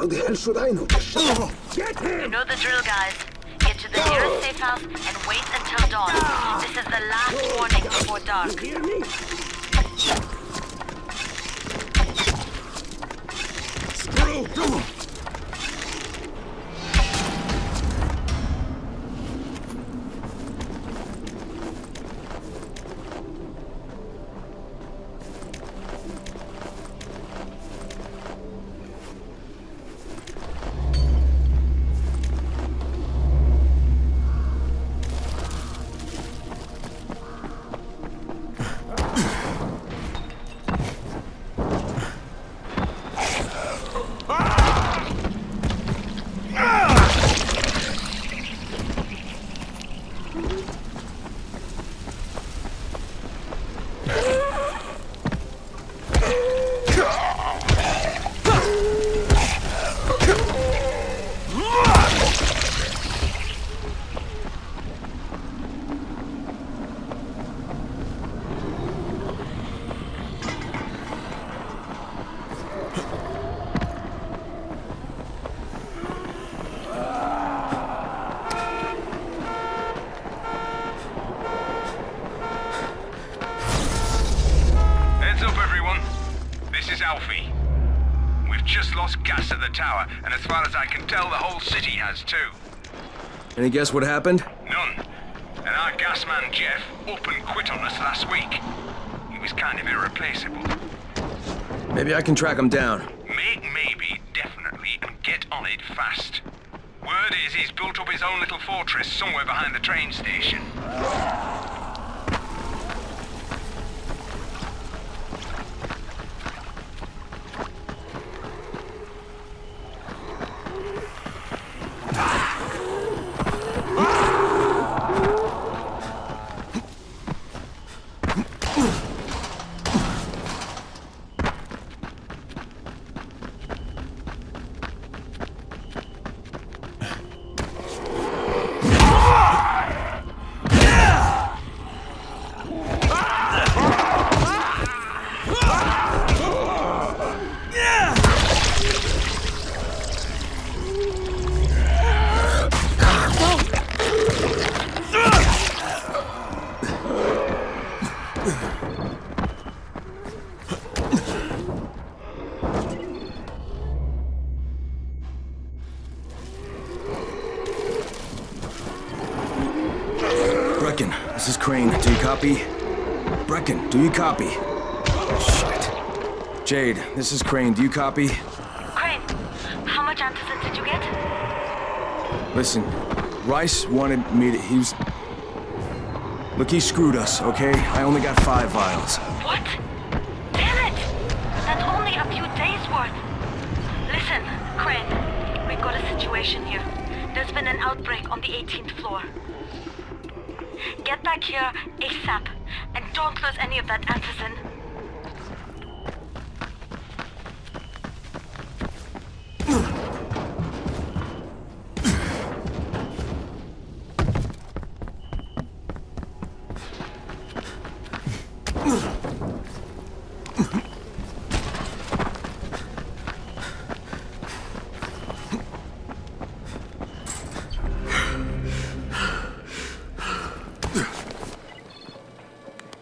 How the hell should I know this shit? Get him! You know the drill, guys. Get to the nearest safe house and wait until dawn. This is the last warning before dark. You hear me? Screw! Come on! Alfie. We've just lost gas at the tower, and as far as I can tell, the whole city has too. Any guess what happened? None. And our gas man, Jeff, up and quit on us last week. He was kind of irreplaceable. Maybe I can track him down. Maybe, definitely, and get on it fast. Word is he's built up his own little fortress somewhere behind the train station. Brecken, this is Crane. Do you copy? Brecken, do you copy? Shit. Jade, this is Crane. Do you copy? Crane, how much antizin did you get? Listen, Rice wanted me to... Look, he screwed us, okay? I only got 5 vials. What? Damn it! That's only a few days' worth. Listen, Crane, we've got a situation here. There's been an outbreak on the 18th floor. Get back here ASAP, and don't lose any of that antizin.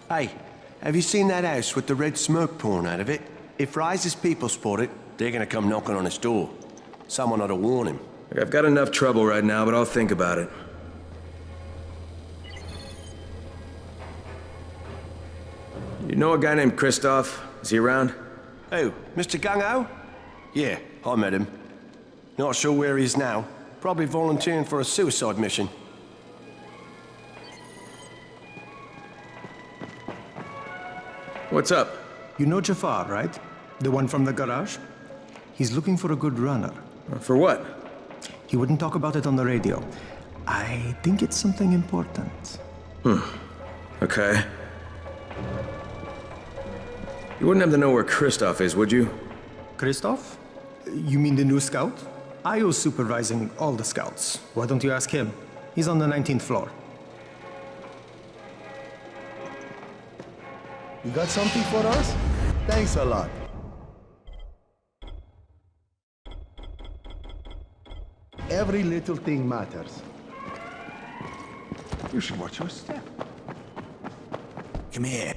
Hey, have you seen that house with the red smoke pouring out of it? If Rise's people spot it, they're gonna come knocking on his door. Someone ought to warn him. Look, I've got enough trouble right now, but I'll think about it. You know a guy named Christoph? Is he around? Oh, Mr. Gung-Ho? Yeah, I met him. Not sure where he is now. Probably volunteering for a suicide mission. What's up? You know Jafar, right? The one from the garage? He's looking for a good runner. For what? He wouldn't talk about it on the radio. I think it's something important. Okay. You wouldn't have to know where Christoph is, would you? Christoph? You mean the new scout? Io's supervising all the scouts. Why don't you ask him? He's on the 19th floor. You got something for us? Thanks a lot. every little thing matters. You should watch your step. Come here.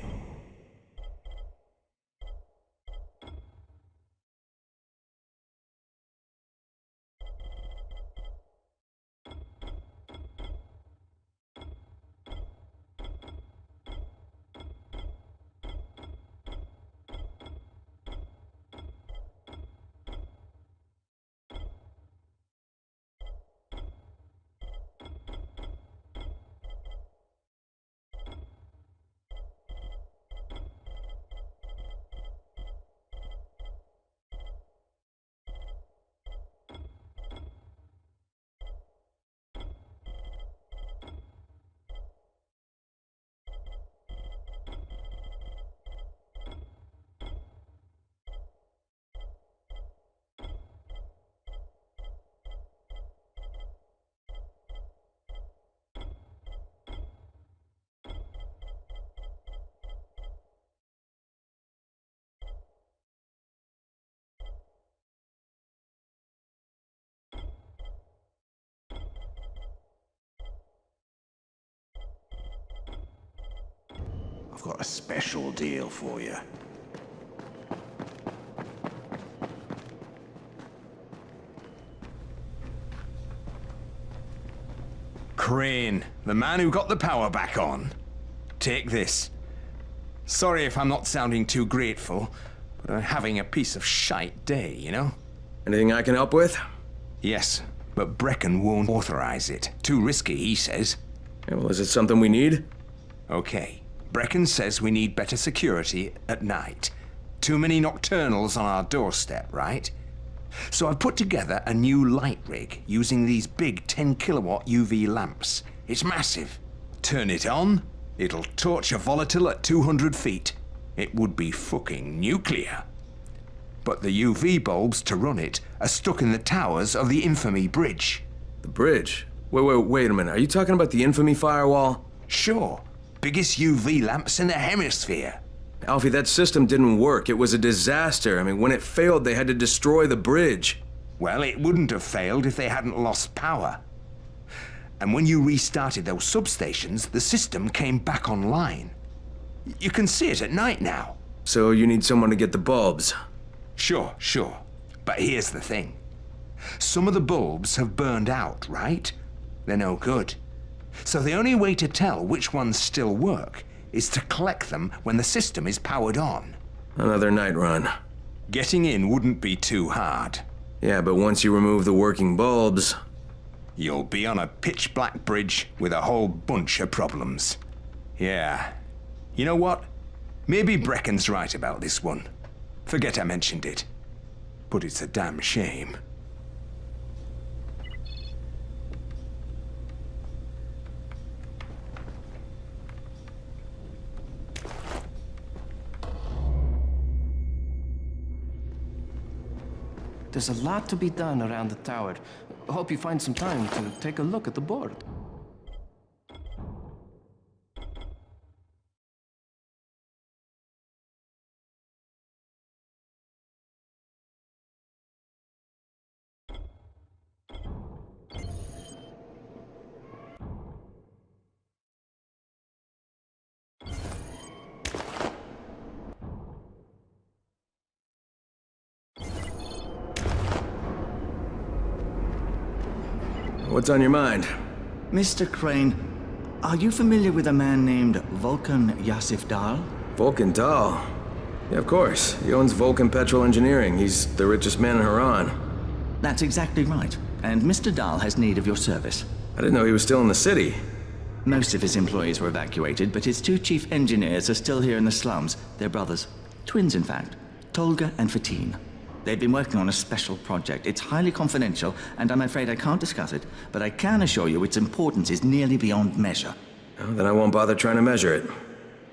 I've got a special deal for you. Crane, the man who got the power back on. Take this. Sorry if I'm not sounding too grateful, but I'm having a piece of shite day, you know? Anything I can help with? Yes, but Brecken won't authorize it. Too risky, he says. Yeah, well, is it something we need? Okay. Brecken says we need better security at night. Too many nocturnals on our doorstep, right? So I've put together a new light rig using these big 10 kilowatt UV lamps. It's massive. Turn it on, it'll torch a volatile at 200 feet. It would be fucking nuclear. But the UV bulbs to run it are stuck in the towers of the Infamy Bridge. The bridge? Wait a minute. Are you talking about the Infamy firewall? Sure. Biggest UV lamps in the hemisphere. Alfie, that system didn't work. It was a disaster. I mean, when it failed, they had to destroy the bridge. Well, it wouldn't have failed if they hadn't lost power. And when you restarted those substations, the system came back online. You can see it at night now. So you need someone to get the bulbs. Sure. But here's the thing. Some of the bulbs have burned out, right? They're no good. So the only way to tell which ones still work is to collect them when the system is powered on. Another night run. Getting in wouldn't be too hard. Yeah, but once you remove the working bulbs... You'll be on a pitch-black bridge with a whole bunch of problems. Yeah. You know what? Maybe Brecken's right about this one. Forget I mentioned it. But it's a damn shame. There's a lot to be done around the tower. Hope you find some time to take a look at the board. What's on your mind? Mr. Crane, are you familiar with a man named Vulcan Yasif Dahl? Vulcan Dahl? Yeah, of course. He owns Vulcan Petrol Engineering. He's the richest man in Haran. That's exactly right. And Mr. Dahl has need of your service. I didn't know he was still in the city. Most of his employees were evacuated, but his two chief engineers are still here in the slums. They're brothers. Twins, in fact. Tolga and Fatin. They've been working on a special project. It's highly confidential, and I'm afraid I can't discuss it, but I can assure you its importance is nearly beyond measure. Oh, then I won't bother trying to measure it.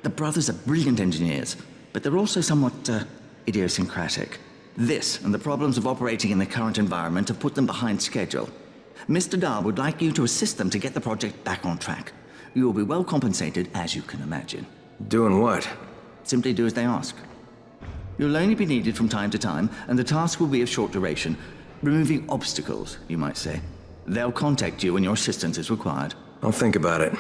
The brothers are brilliant engineers, but they're also somewhat, idiosyncratic. This and the problems of operating in the current environment have put them behind schedule. Mr. Dahl would like you to assist them to get the project back on track. You will be well compensated, as you can imagine. Doing what? Simply do as they ask. You'll only be needed from time to time, and the task will be of short duration. Removing obstacles, you might say. They'll contact you when your assistance is required. I'll think about it.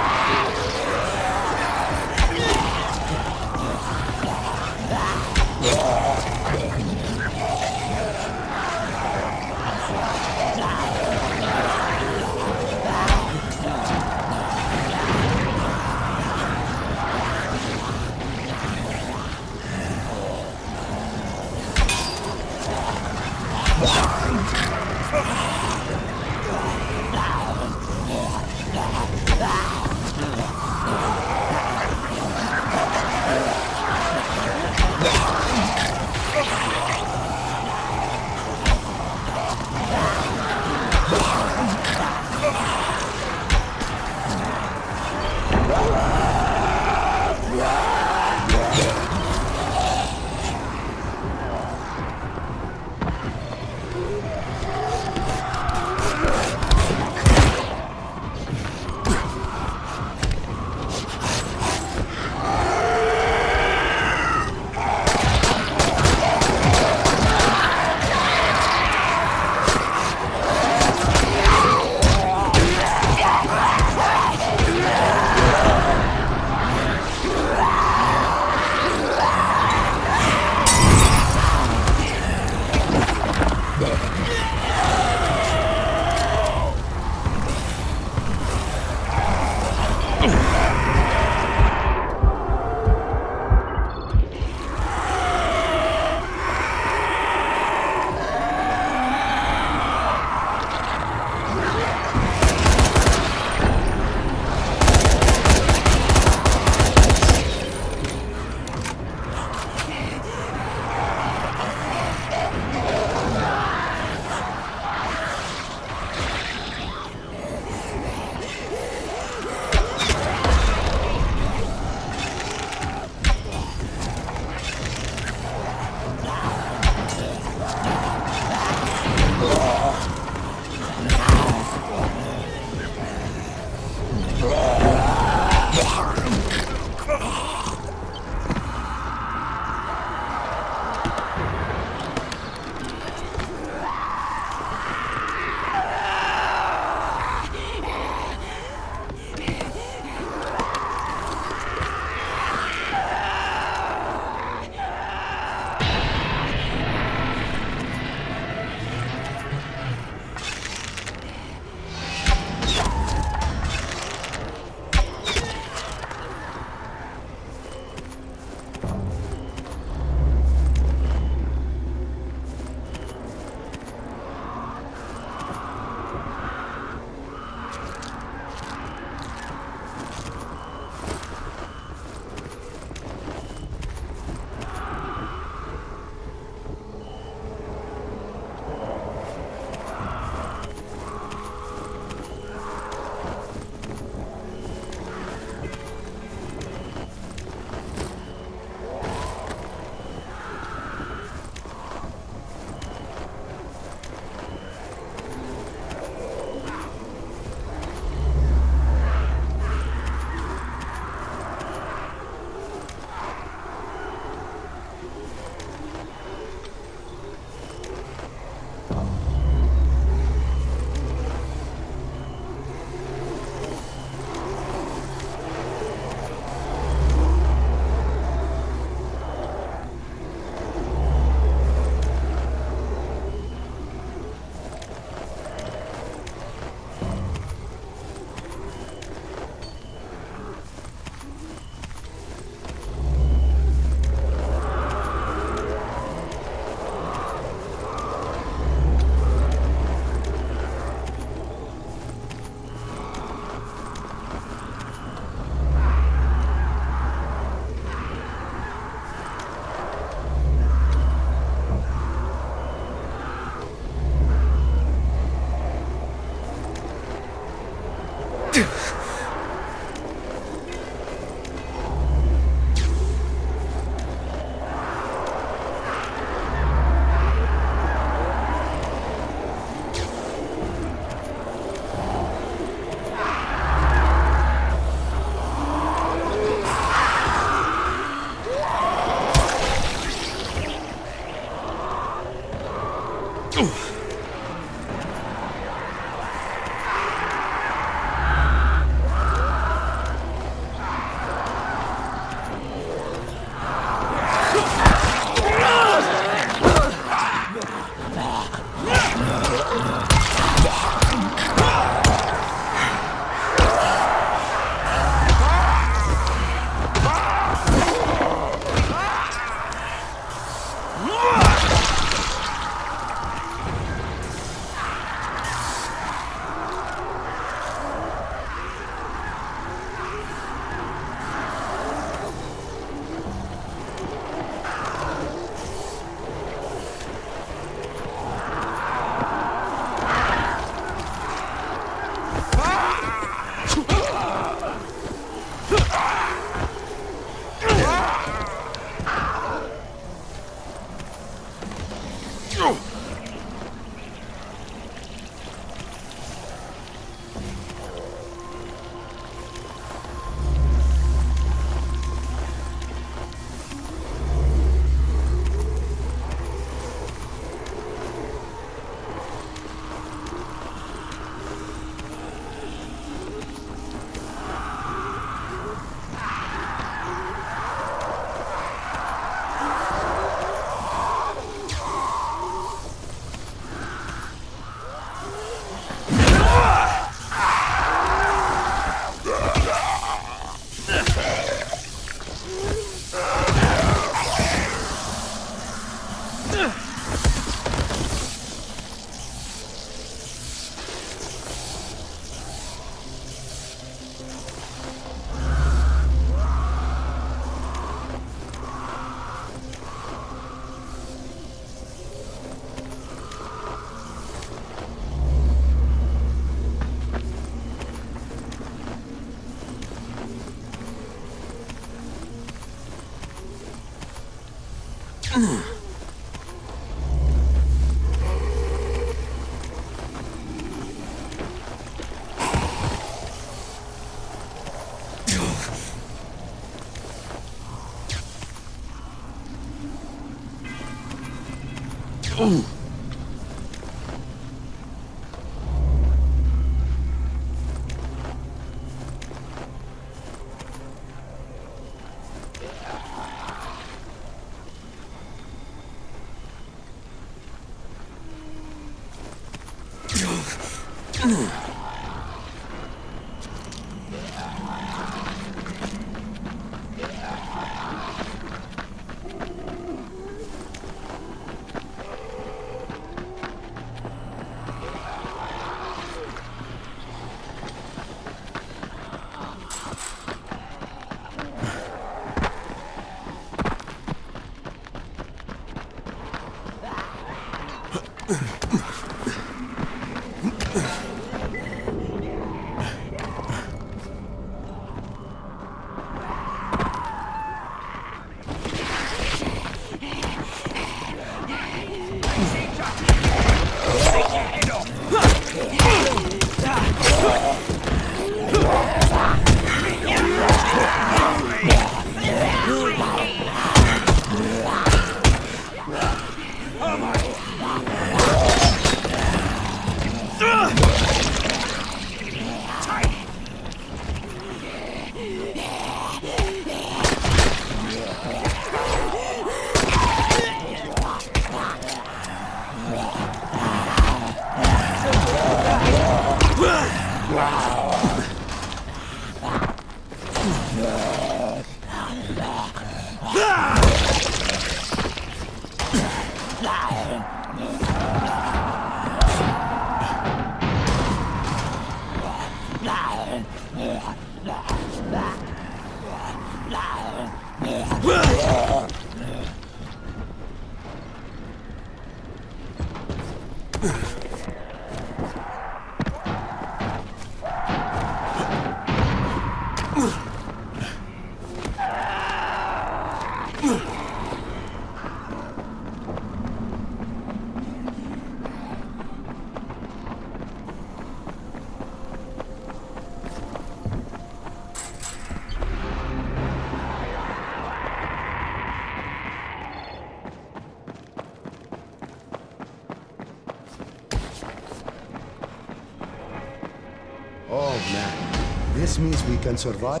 Oh man, this means we can survive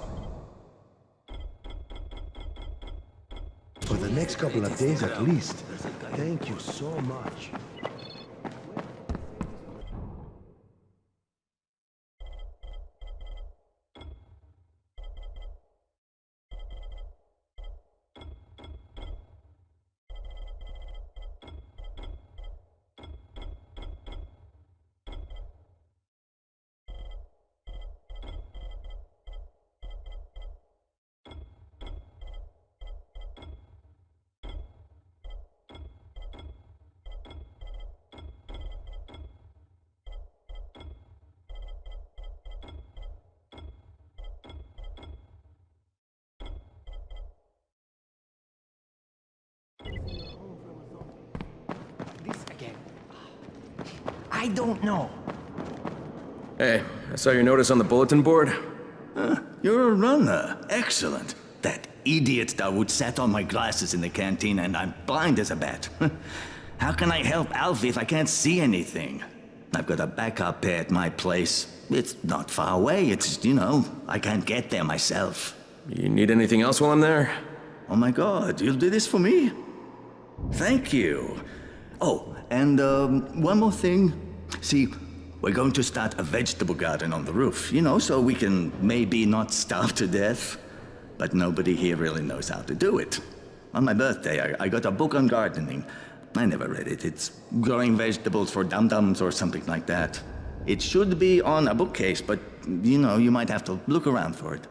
for the next couple of days at least. Thank you so much. This again. I don't know. Hey, I saw your notice on the bulletin board. You're a runner. Excellent. That idiot Dawood sat on my glasses in the canteen and I'm blind as a bat. How can I help Alfie if I can't see anything? I've got a backup pair at my place. It's not far away. It's, I can't get there myself. You need anything else while I'm there? Oh my God, you'll do this for me? Thank you. Oh, and one more thing. See, we're going to start a vegetable garden on the roof, so we can maybe not starve to death. But nobody here really knows how to do it. On my birthday, I got a book on gardening. I never read it. It's growing vegetables for dum-dums or something like that. It should be on a bookcase, but, you might have to look around for it.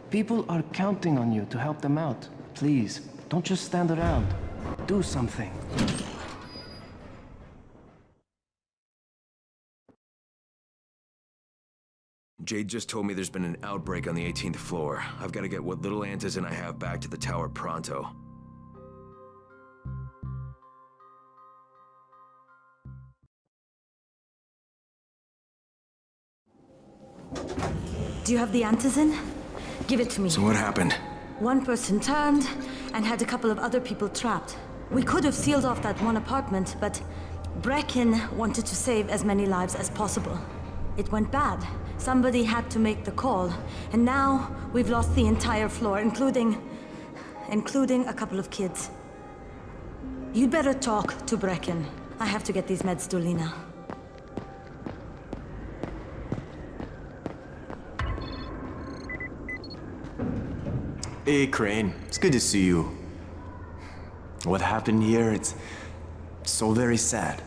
People are counting on you to help them out. Please, don't just stand around. Do something. Jade just told me there's been an outbreak on the 18th floor. I've got to get what little antizin I have back to the tower pronto. Do you have the antizin? Give it to me. So what happened? One person turned and had a couple of other people trapped. We could have sealed off that one apartment, but Brecken wanted to save as many lives as possible. It went bad. Somebody had to make the call, and now we've lost the entire floor, including a couple of kids. You'd better talk to Brecken. I have to get these meds to Lena. Hey, Crane. It's good to see you. What happened here, it's so very sad.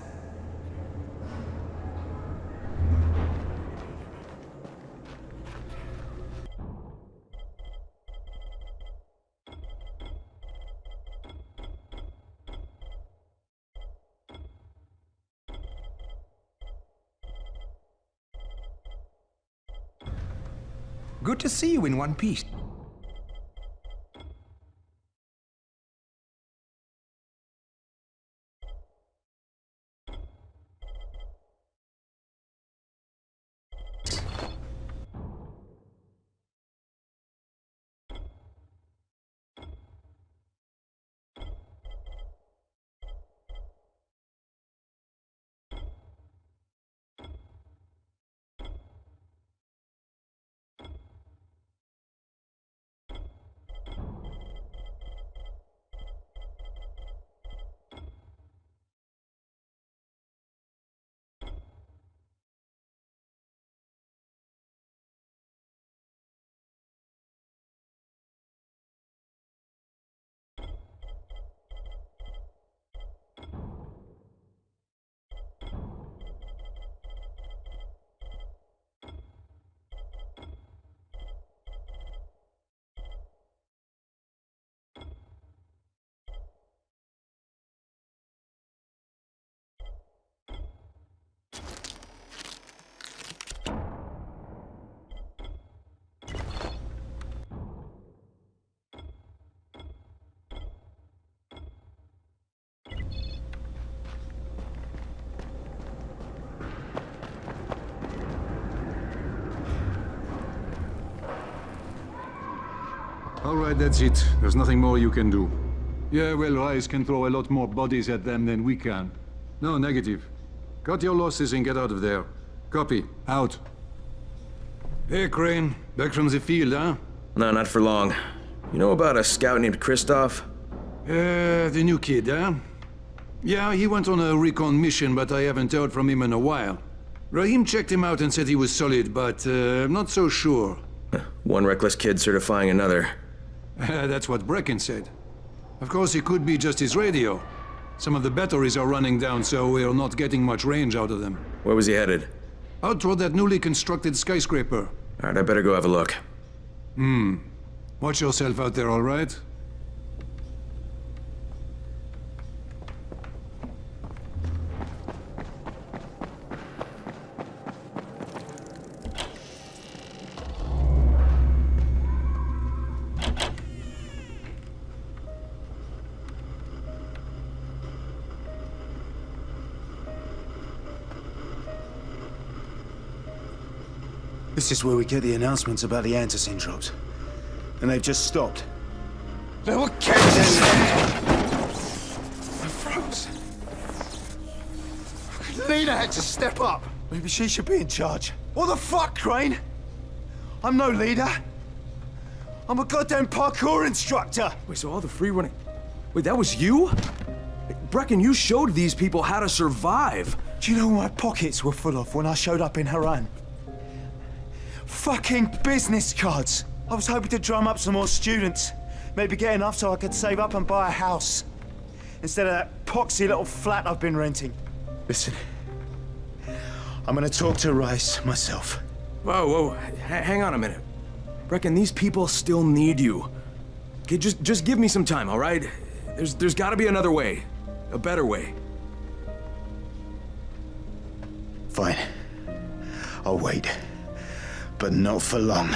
Good to see you in one piece. All right, that's it. There's nothing more you can do. Yeah, well, Rise can throw a lot more bodies at them than we can. No, negative. Cut your losses and get out of there. Copy. Out. Hey, Crane. Back from the field, huh? No, not for long. You know about a scout named Kristoff? The new kid, huh? Yeah, he went on a recon mission, but I haven't heard from him in a while. Rahim checked him out and said he was solid, but I'm not so sure. One reckless kid certifying another. That's what Brecken said. Of course, it could be just his radio. Some of the batteries are running down, so we're not getting much range out of them. Where was he headed? Out toward that newly constructed skyscraper. Alright, I better go have a look. Watch yourself out there, all right? This is where we get the announcements about the antacene drops. And they've just stopped. There were cases there! I froze. Lena had to step up. Maybe she should be in charge. What the fuck, Crane? I'm no leader. I'm a goddamn parkour instructor. Wait, so all the free running... Wait, that was you? Brecken, you showed these people how to survive. Do you know what my pockets were full of when I showed up in Haran? Fucking business cards. I was hoping to drum up some more students. Maybe get enough so I could save up and buy a house. Instead of that poxy little flat I've been renting. Listen, I'm gonna talk to Rice myself. Whoa, hang on a minute. Brecken, these people still need you. Okay, just give me some time, all right? There's gotta be another way. A better way. Fine. I'll wait. But not for long.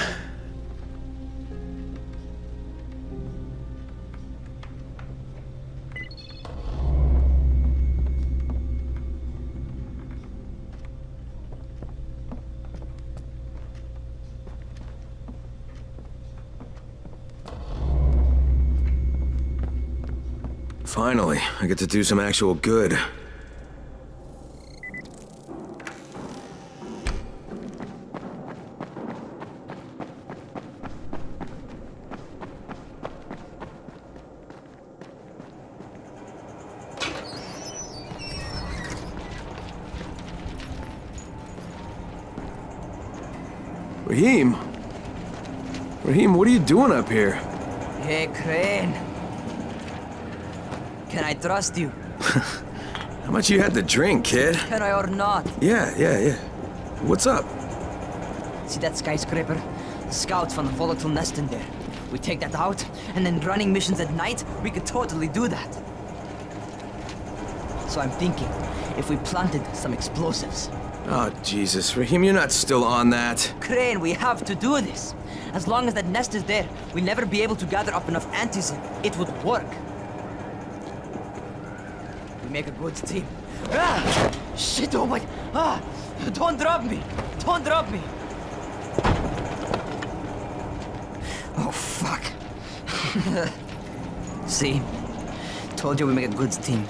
Finally, I get to do some actual good. Rahim? Rahim, what are you doing up here? Hey, Crane. Can I trust you? How much you had to drink, kid? Can I or not? Yeah. What's up? See that skyscraper? The scouts found a volatile nest in there. We take that out, and then running missions at night, we could totally do that. So I'm thinking, if we planted some explosives. Oh, Jesus. Rahim, you're not still on that. Crane, we have to do this. As long as that nest is there, we'll never be able to gather up enough antizin. It would work. We make a good team. Ah! Shit, oh my... Ah! Don't drop me! Don't drop me! Oh, fuck. See? Told you we make a good team.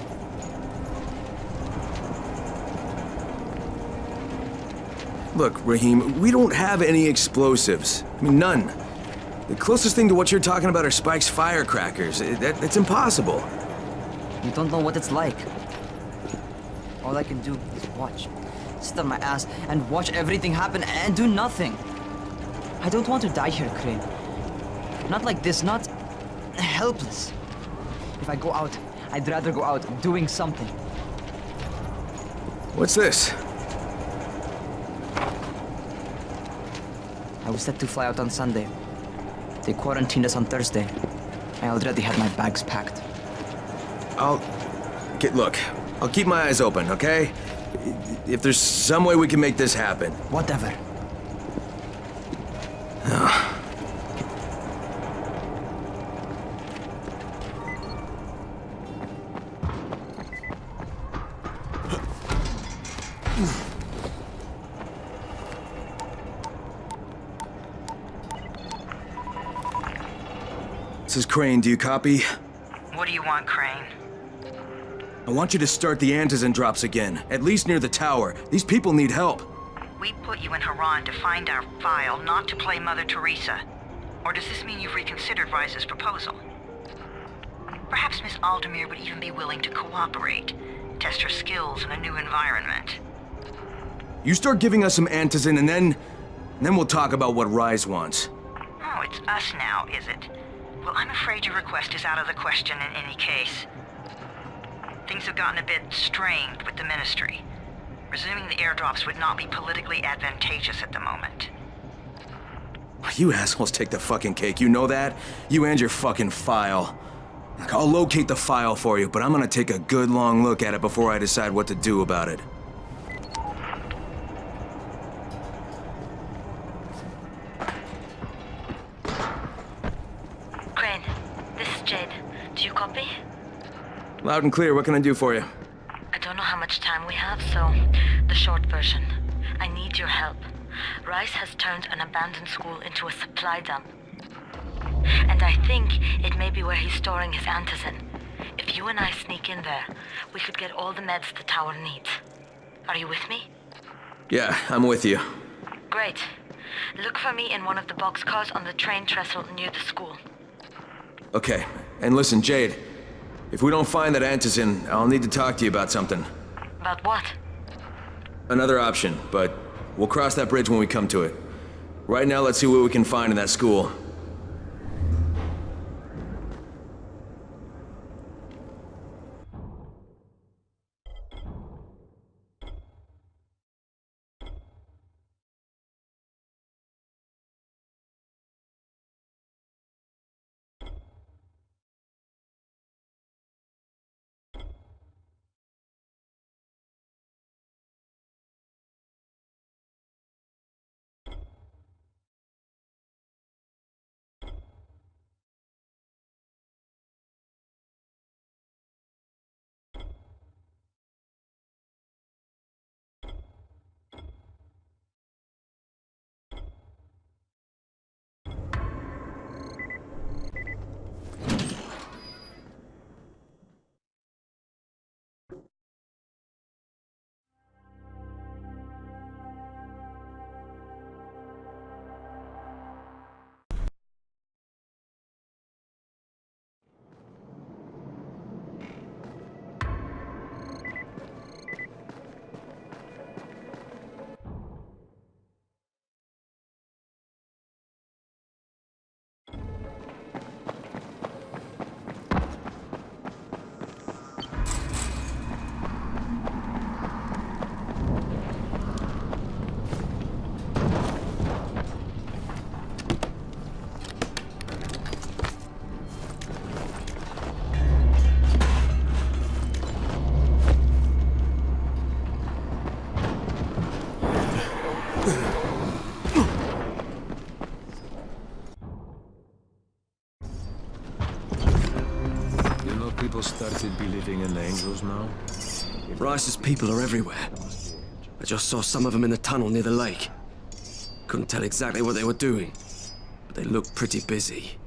Look, Rahim, we don't have any explosives. I mean, none. The closest thing to what you're talking about are Spike's firecrackers. That's impossible. You don't know what it's like. All I can do is watch. Sit on my ass and watch everything happen and do nothing. I don't want to die here, Crane. Not like this, not helpless. If I go out, I'd rather go out doing something. What's this? I was set to fly out on Sunday. They quarantined us on Thursday. I already had my bags packed. Look, I'll keep my eyes open, okay? If there's some way we can make this happen. Whatever. This is Crane, do you copy? What do you want, Crane? I want you to start the Antizin drops again, at least near the tower. These people need help. We put you in Haran to find our file, not to play Mother Teresa. Or does this mean you've reconsidered Rise's proposal? Perhaps Miss Aldemir would even be willing to cooperate, test her skills in a new environment. You start giving us some Antizin and then we'll talk about what Rise wants. Oh, it's us now, is it? Well, I'm afraid your request is out of the question in any case. Things have gotten a bit strained with the Ministry. Resuming the airdrops would not be politically advantageous at the moment. You assholes take the fucking cake, you know that? You and your fucking file. Like, I'll locate the file for you, but I'm gonna take a good long look at it before I decide what to do about it. Crane, this is Jade. Do you copy? Loud and clear, what can I do for you? I don't know how much time we have, so the short version. I need your help. Rise has turned an abandoned school into a supply dump. And I think it may be where he's storing his Antizin. If you and I sneak in there, we could get all the meds the tower needs. Are you with me? Yeah, I'm with you. Great. Look for me in one of the boxcars on the train trestle near the school. Okay, and listen, Jade. If we don't find that Antizin, I'll need to talk to you about something. About what? Another option, but we'll cross that bridge when we come to it. Right now, let's see what we can find in that school. People started believing in the angels now? Rice's people are everywhere. I just saw some of them in the tunnel near the lake. Couldn't tell exactly what they were doing, but they looked pretty busy.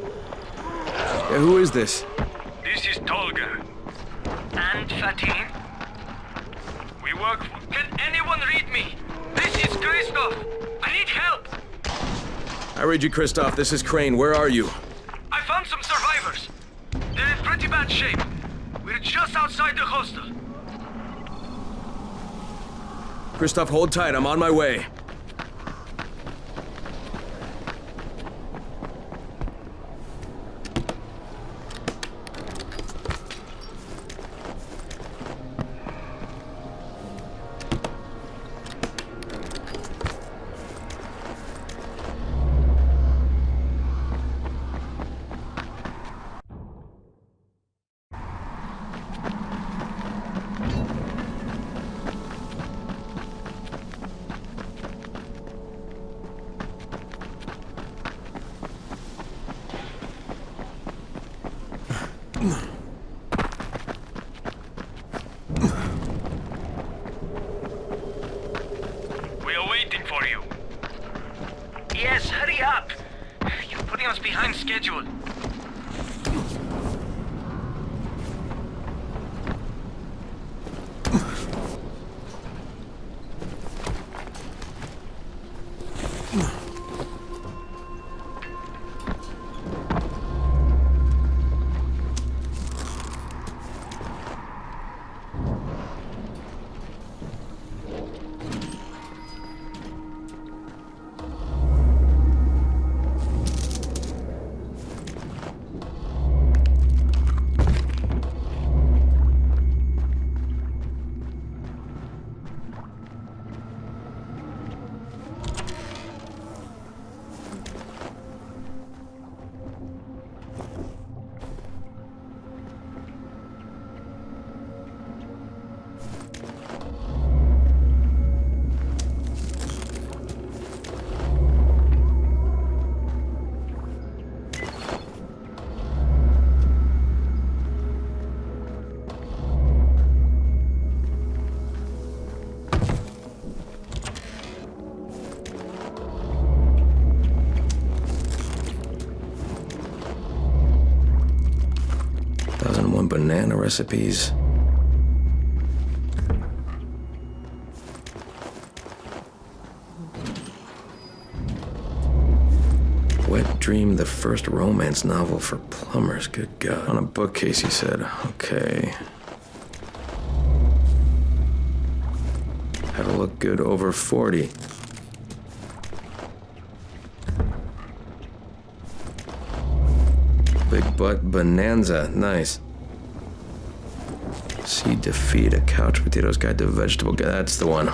Yeah, who is this? This is Tolga. And Fatin? We work for... Can anyone read me? This is Christoph! I need help! I read you, Christoph. This is Crane. Where are you? I found some survivors. They're in pretty bad shape. We're just outside the hostel. Christoph, hold tight. I'm on my way. We are waiting for you. Yes, hurry up! You're putting us behind schedule. Banana recipes. Wet Dream, the first romance novel for plumbers. Good God. On a bookcase, he said. Okay. How to look good over 40. Big butt bonanza. Nice. See defeat a couch potatoes guide to vegetable guide. That's the one.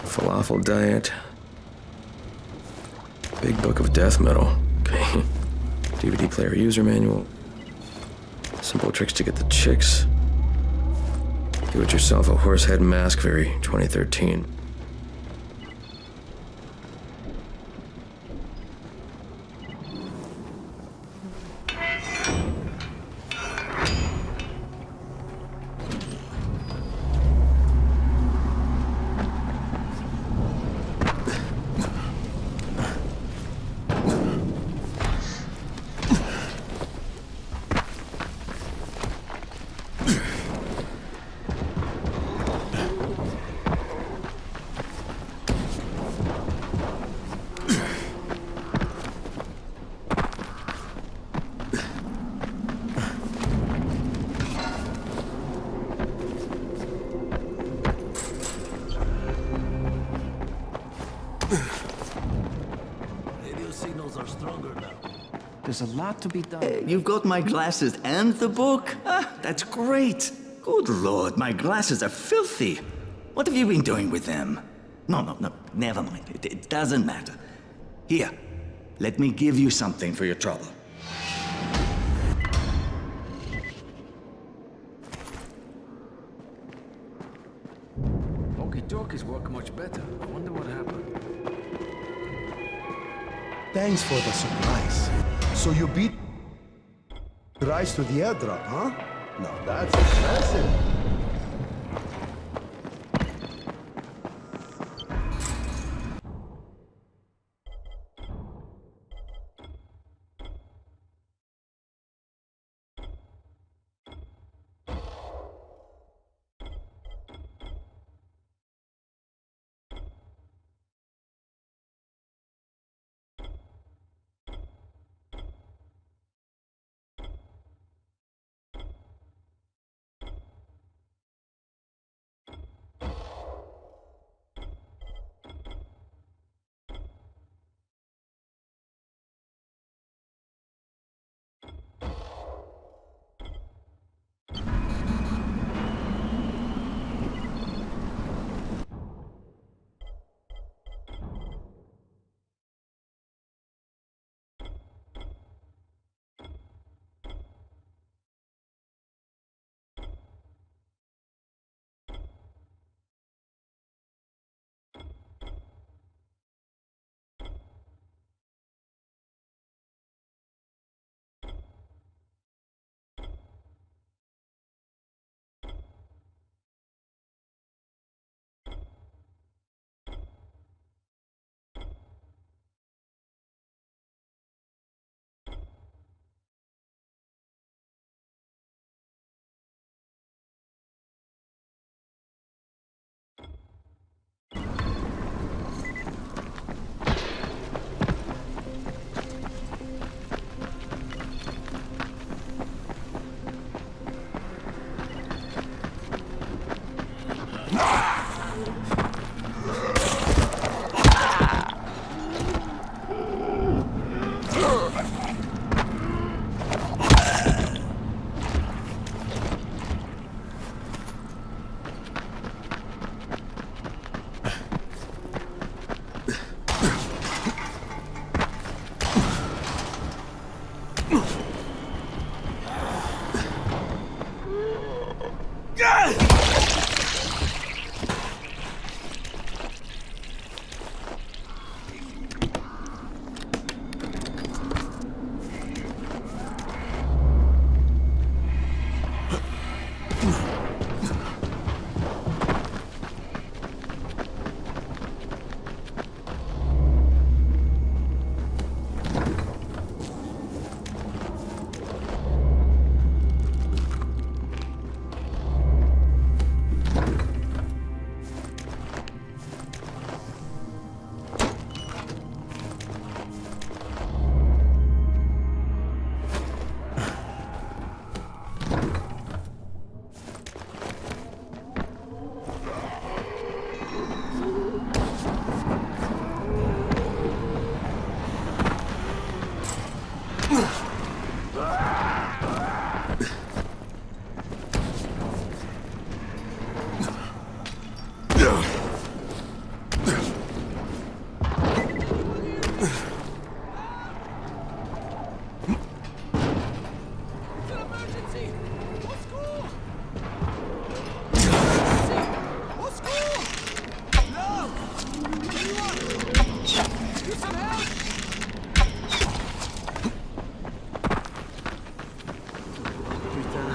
Falafel diet. Big book of death metal. Okay. DVD player user manual. Simple tricks to get the chicks. Do it yourself, a horse head mask, very 2013. There's a lot to be done. You've got my glasses and the book? Ah, that's great. Good Lord, my glasses are filthy. What have you been doing with them? No, never mind. It doesn't matter. Here, let me give you something for your trouble. Walkie-talkies work much better. I wonder what happened. Thanks for the supplies. So you beat rise to the airdrop, huh? No, that's impressive.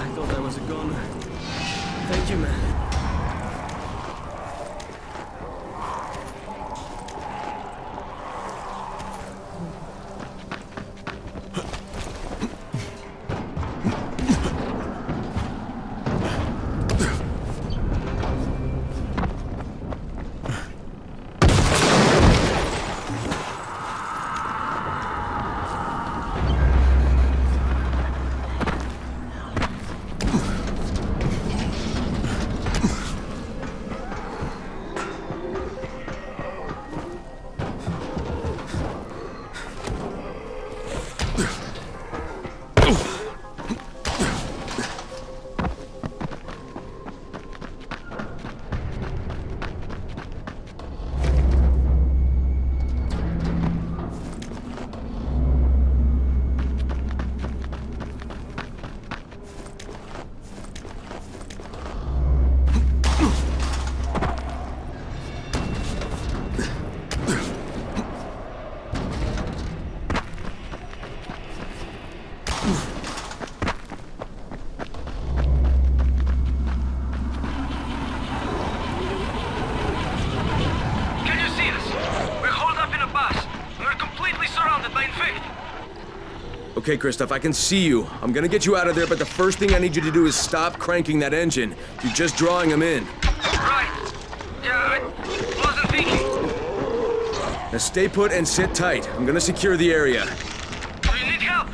I thought I was a goner. Thank you, man. Okay, Christoph, I can see you. I'm gonna get you out of there, but the first thing I need you to do is stop cranking that engine. You're just drawing him in. Right. Yeah, I wasn't thinking. Now stay put and sit tight. I'm gonna secure the area. Do you need help?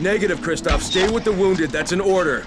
Negative, Christoph. Stay with the wounded. That's an order.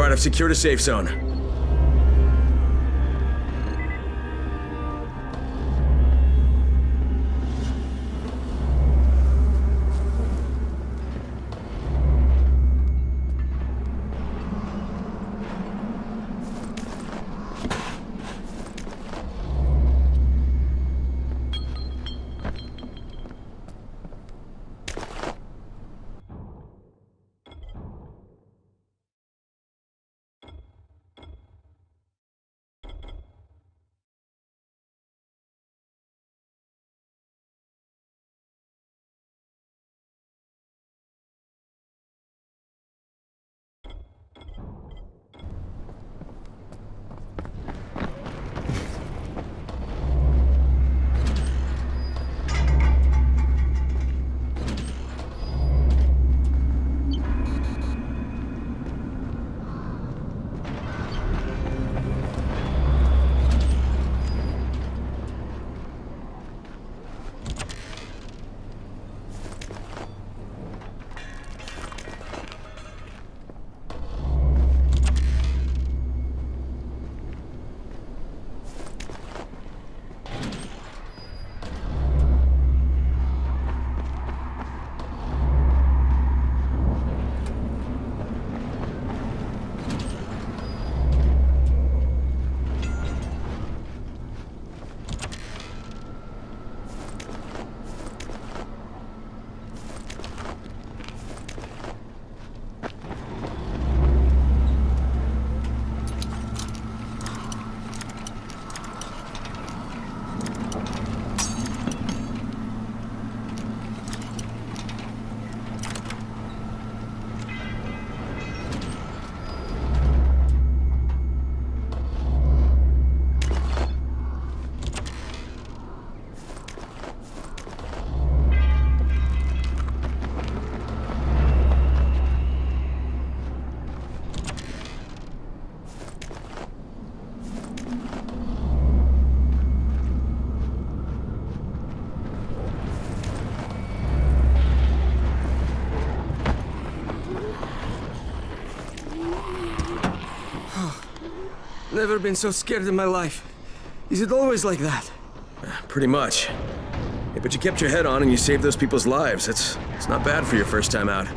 right, I've secured a safe zone. Never been so scared in my life. Is it always like that? Pretty much. Yeah, but you kept your head on and you saved those people's lives. It's not bad for your first time out.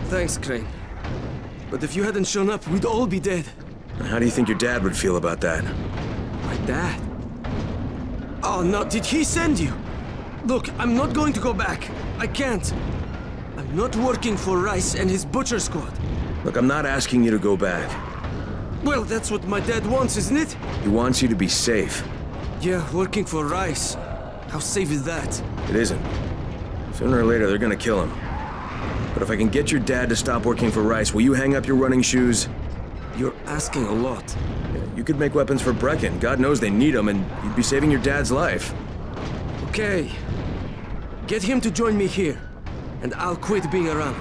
Thanks, Crane. But if you hadn't shown up, we'd all be dead. How do you think your dad would feel about that? My dad? Oh no, did he send you? Look, I'm not going to go back. I can't. I'm not working for Rice and his butcher squad. Look, I'm not asking you to go back. Well, that's what my dad wants, isn't it? He wants you to be safe. Yeah, working for Rice. How safe is that? It isn't. Sooner or later, they're gonna kill him. But if I can get your dad to stop working for Rice, will you hang up your running shoes? You're asking a lot. Yeah, you could make weapons for Brecken. God knows they need them, and you'd be saving your dad's life. Okay. Get him to join me here, and I'll quit being around.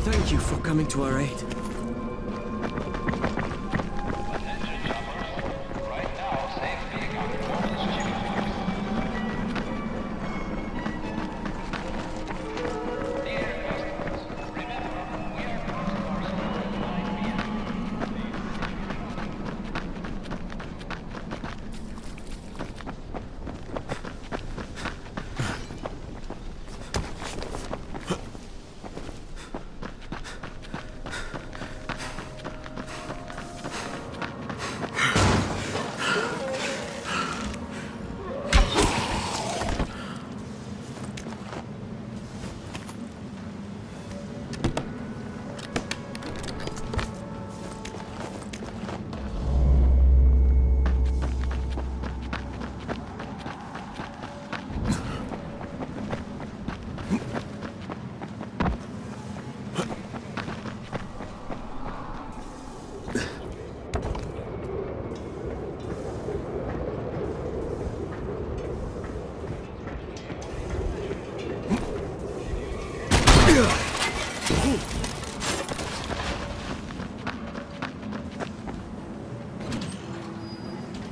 Thank you for coming to our aid.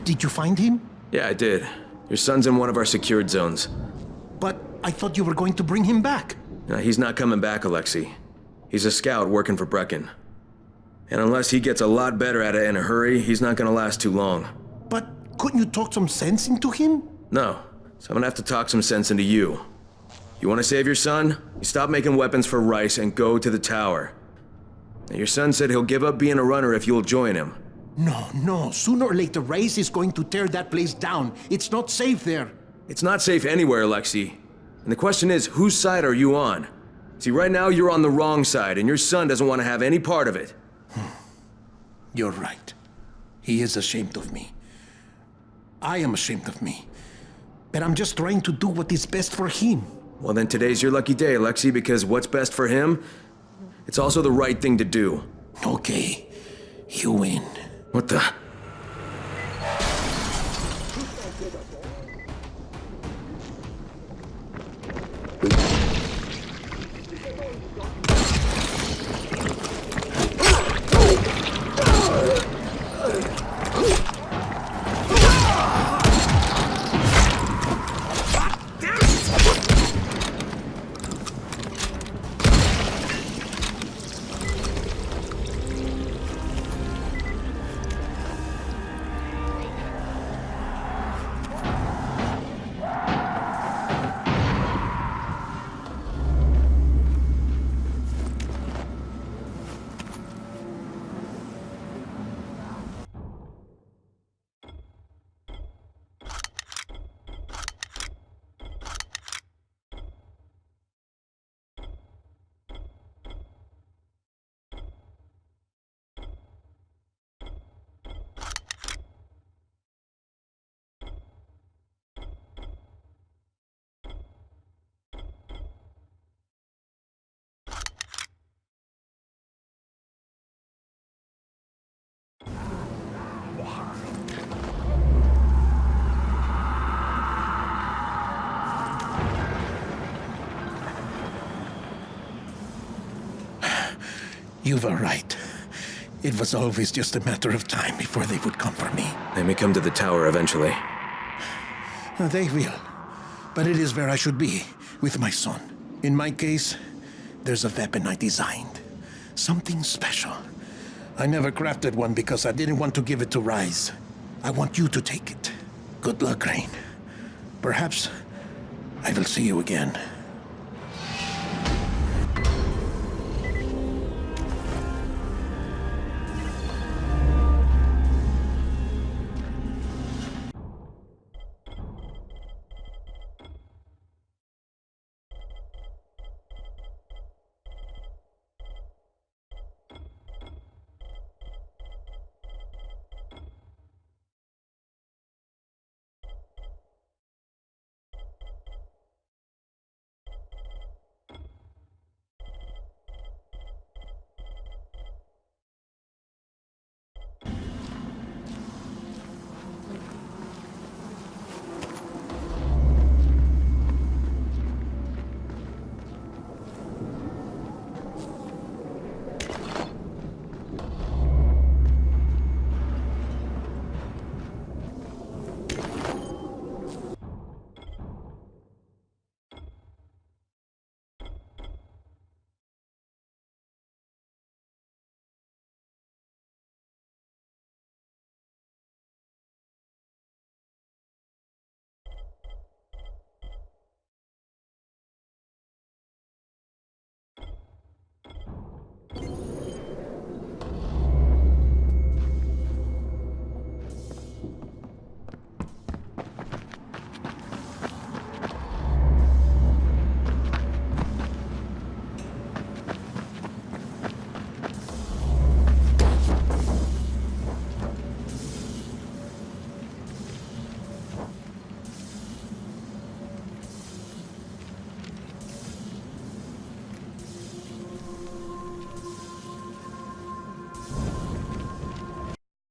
Did you find him? Yeah, I did. Your son's in one of our secured zones. But I thought you were going to bring him back. No, he's not coming back, Alexei. He's a scout working for Brecken. And unless he gets a lot better at it in a hurry, he's not gonna last too long. But couldn't you talk some sense into him? No, so I'm gonna have to talk some sense into you. You wanna save your son? You stop making weapons for Rice and go to the tower. Now, your son said he'll give up being a runner if you'll join him. No. Sooner or later, Rice is going to tear that place down. It's not safe there. It's not safe anywhere, Alexei. And the question is, whose side are you on? See, right now you're on the wrong side, and your son doesn't want to have any part of it. You're right. He is ashamed of me. I am ashamed of me. But I'm just trying to do what is best for him. Well, then today's your lucky day, Alexei, because what's best for him, it's also the right thing to do. Okay. You win. What the? You were right. It was always just a matter of time before they would come for me. They may come to the tower eventually. They will. But it is where I should be, with my son. In my case, there's a weapon I designed. Something special. I never crafted one because I didn't want to give it to Rais. I want you to take it. Good luck, Crane. Perhaps I will see you again.